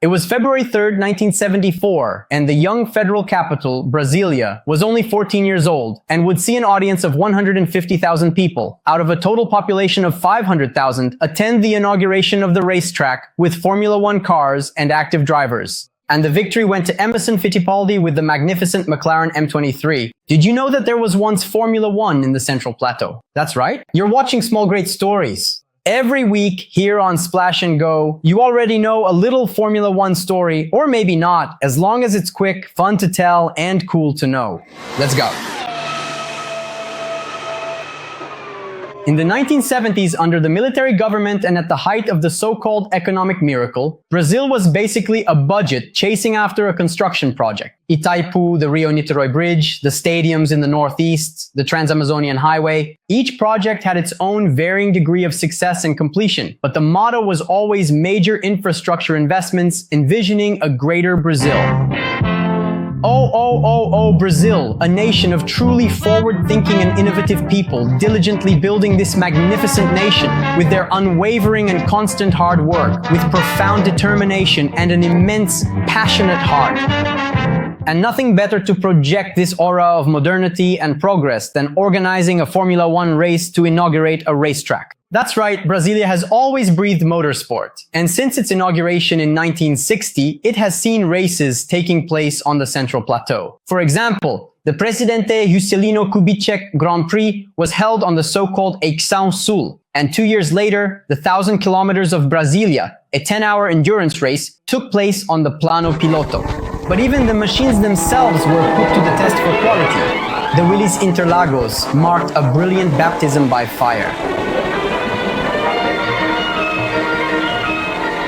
It was February 3rd, 1974, and the young federal capital, Brasília, was only 14 years old and would see an audience of 150,000 people, out of a total population of 500,000, attend the inauguration of the racetrack with Formula One cars and active drivers. And the victory went to Emerson Fittipaldi with the magnificent McLaren M23. Did you know that there was once Formula One in the Central Plateau? That's right. You're watching Small Great Stories. Every week here on Splash and Go, you already know a little Formula One story, or maybe not, as long as it's quick, fun to tell, and cool to know. Let's go. In the 1970s, under the military government and at the height of the so-called economic miracle, Brazil was basically a budget chasing after a construction project. Itaipu, the Rio-Niterói Bridge, the stadiums in the northeast, the Trans-Amazonian Highway. Each project had its own varying degree of success and completion, but the motto was always major infrastructure investments, envisioning a greater Brazil. Oh, Brazil, a nation of truly forward-thinking and innovative people, diligently building this magnificent nation with their unwavering and constant hard work, with profound determination and an immense, passionate heart. And nothing better to project this aura of modernity and progress than organizing a Formula One race to inaugurate a racetrack. That's right, Brasília has always breathed motorsport, and since its inauguration in 1960, it has seen races taking place on the Central Plateau. For example, the Presidente Juscelino Kubitschek Grand Prix was held on the so-called Eixão Sul, and 2 years later, the 1,000 kilometers of Brasília, a 10-hour endurance race, took place on the Plano Piloto. But even the machines themselves were put to the test for quality. The Willys Interlagos marked a brilliant baptism by fire.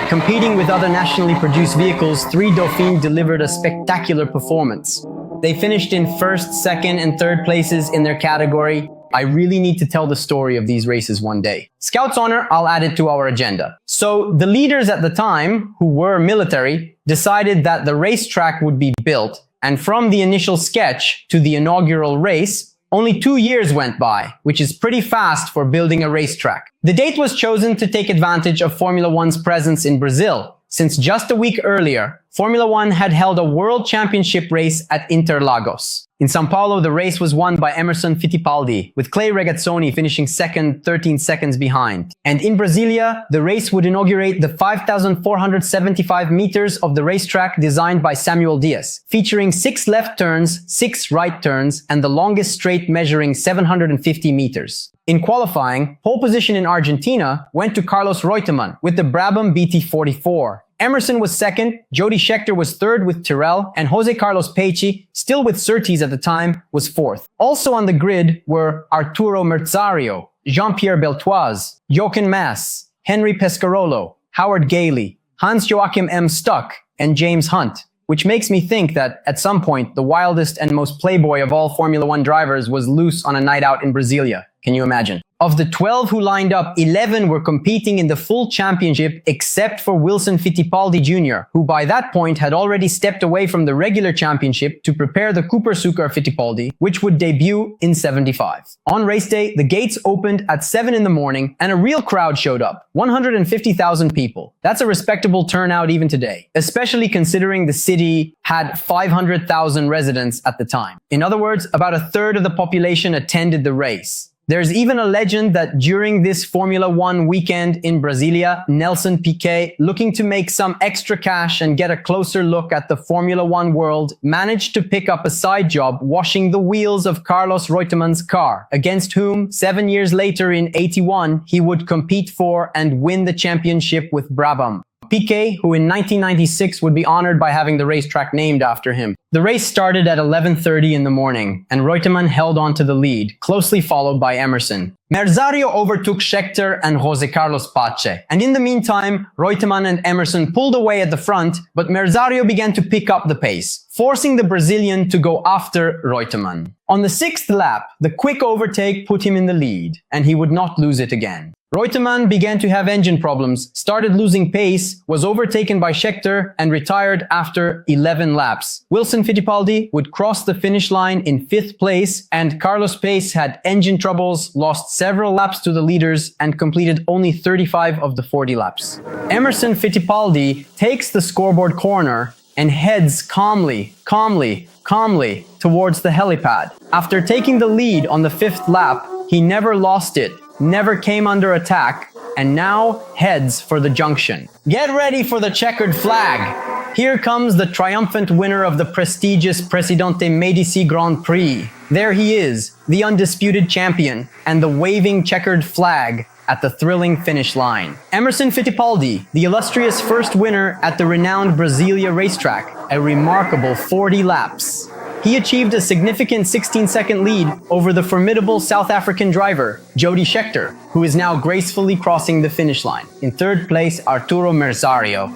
Competing with other nationally produced vehicles, 3 Dauphine delivered a spectacular performance. They finished in first, second, and third places in their category. I really need to tell the story of these races one day. Scout's honor, I'll add it to our agenda. So the leaders at the time, who were military, decided that the racetrack would be built, and from the initial sketch to the inaugural race, only 2 years went by, which is pretty fast for building a racetrack. The date was chosen to take advantage of Formula One's presence in Brazil, since just a week earlier, Formula One had held a world championship race at Interlagos. In São Paulo, the race was won by Emerson Fittipaldi, with Clay Regazzoni finishing second, 13 seconds behind. And in Brasília, the race would inaugurate the 5,475 meters of the racetrack designed by Samuel Dias, featuring 6 left turns, 6 right turns, and the longest straight measuring 750 meters. In qualifying, pole position in Argentina went to Carlos Reutemann with the Brabham BT44. Emerson was second, Jody Scheckter was third with Tyrrell, and Jose Carlos Pace, still with Surtees at the time, was fourth. Also on the grid were Arturo Merzario, Jean-Pierre Beltoise, Jochen Mass, Henry Pescarolo, Howard Gailey, Hans-Joachim M. Stuck, and James Hunt, which makes me think that, at some point, the wildest and most playboy of all Formula One drivers was loose on a night out in Brasília. Can you imagine? Of the 12 who lined up, 11 were competing in the full championship except for Wilson Fittipaldi Jr., who by that point had already stepped away from the regular championship to prepare the Cooper-Sucar Fittipaldi, which would debut in '75. On race day, the gates opened at 7 in the morning and a real crowd showed up, 150,000 people. That's a respectable turnout even today, especially considering the city had 500,000 residents at the time. In other words, about a third of the population attended the race. There's even a legend that during this Formula One weekend in Brasília, Nelson Piquet, looking to make some extra cash and get a closer look at the Formula One world, managed to pick up a side job washing the wheels of Carlos Reutemann's car, against whom, 7 years later in '81, he would compete for and win the championship with Brabham. Piquet, who in 1996 would be honored by having the racetrack named after him. The race started at 11:30 in the morning, and Reutemann held on to the lead, closely followed by Emerson. Merzario overtook Scheckter and Jose Carlos Pace, and in the meantime, Reutemann and Emerson pulled away at the front, but Merzario began to pick up the pace, forcing the Brazilian to go after Reutemann. On the 6th lap, the quick overtake put him in the lead, and he would not lose it again. Reutemann began to have engine problems, started losing pace, was overtaken by Scheckter, and retired after 11 laps. Emerson Fittipaldi would cross the finish line in 5th place, and Carlos Pace had engine troubles, lost several laps to the leaders, and completed only 35 of the 40 laps. Emerson Fittipaldi takes the scoreboard corner and heads calmly towards the helipad. After taking the lead on the 5th lap, he never lost it, never came under attack, and now heads for the junction. Get ready for the checkered flag! Here comes the triumphant winner of the prestigious Presidente Médici Grand Prix. There he is, the undisputed champion, and the waving checkered flag at the thrilling finish line. Emerson Fittipaldi, the illustrious first winner at the renowned Brasília racetrack, a remarkable 40 laps. He achieved a significant 16-second lead over the formidable South African driver, Jody Scheckter, who is now gracefully crossing the finish line. In 3rd place, Arturo Merzario.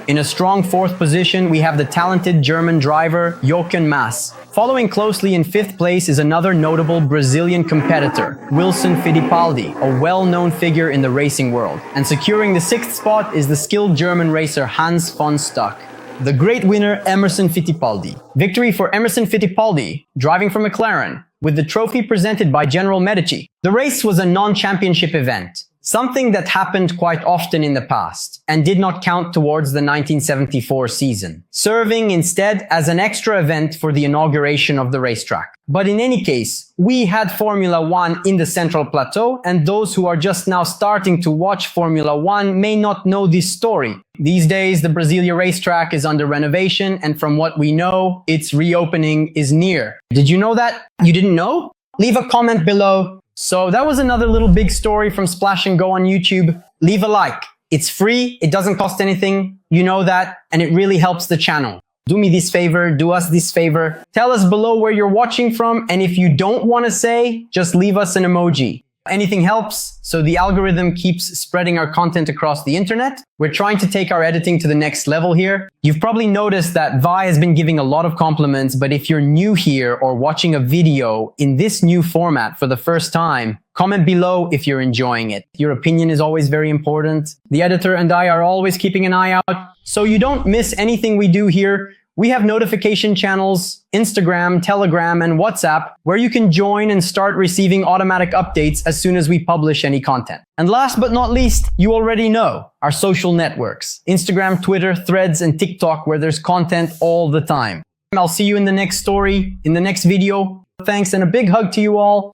In a strong 4th position, we have the talented German driver, Jochen Mass. Following closely in 5th place is another notable Brazilian competitor, Emerson Fittipaldi, a well-known figure in the racing world. And securing the 6th spot is the skilled German racer Hans von Stuck. The great winner, Emerson Fittipaldi. Victory for Emerson Fittipaldi, driving for McLaren, with the trophy presented by General Medici. The race was a non-championship event, something that happened quite often in the past, and did not count towards the 1974 season, serving instead as an extra event for the inauguration of the racetrack. But in any case, we had Formula 1 in the Central Plateau, and those who are just now starting to watch Formula 1 may not know this story. These days, the Brasília racetrack is under renovation, and from what we know, its reopening is near. Did you know that? You didn't know? Leave a comment below. So that was another little big story from Splash and Go on YouTube. Leave a like. It's free, it doesn't cost anything, you know that, and it really helps the channel. Do me this favor, do us this favor. Tell us below where you're watching from, and if you don't want to say, just leave us an emoji. Anything helps, so the algorithm keeps spreading our content across the internet. We're trying to take our editing to the next level here. You've probably noticed that Vi has been giving a lot of compliments, but if you're new here or watching a video in this new format for the first time, comment below if you're enjoying it. Your opinion is always very important. The editor and I are always keeping an eye out, so you don't miss anything we do here. We have notification channels, Instagram, Telegram, and WhatsApp, where you can join and start receiving automatic updates as soon as we publish any content. And last but not least, you already know our social networks, Instagram, Twitter, Threads, and TikTok, where there's content all the time. I'll see you in the next story, in the next video. Thanks and a big hug to you all.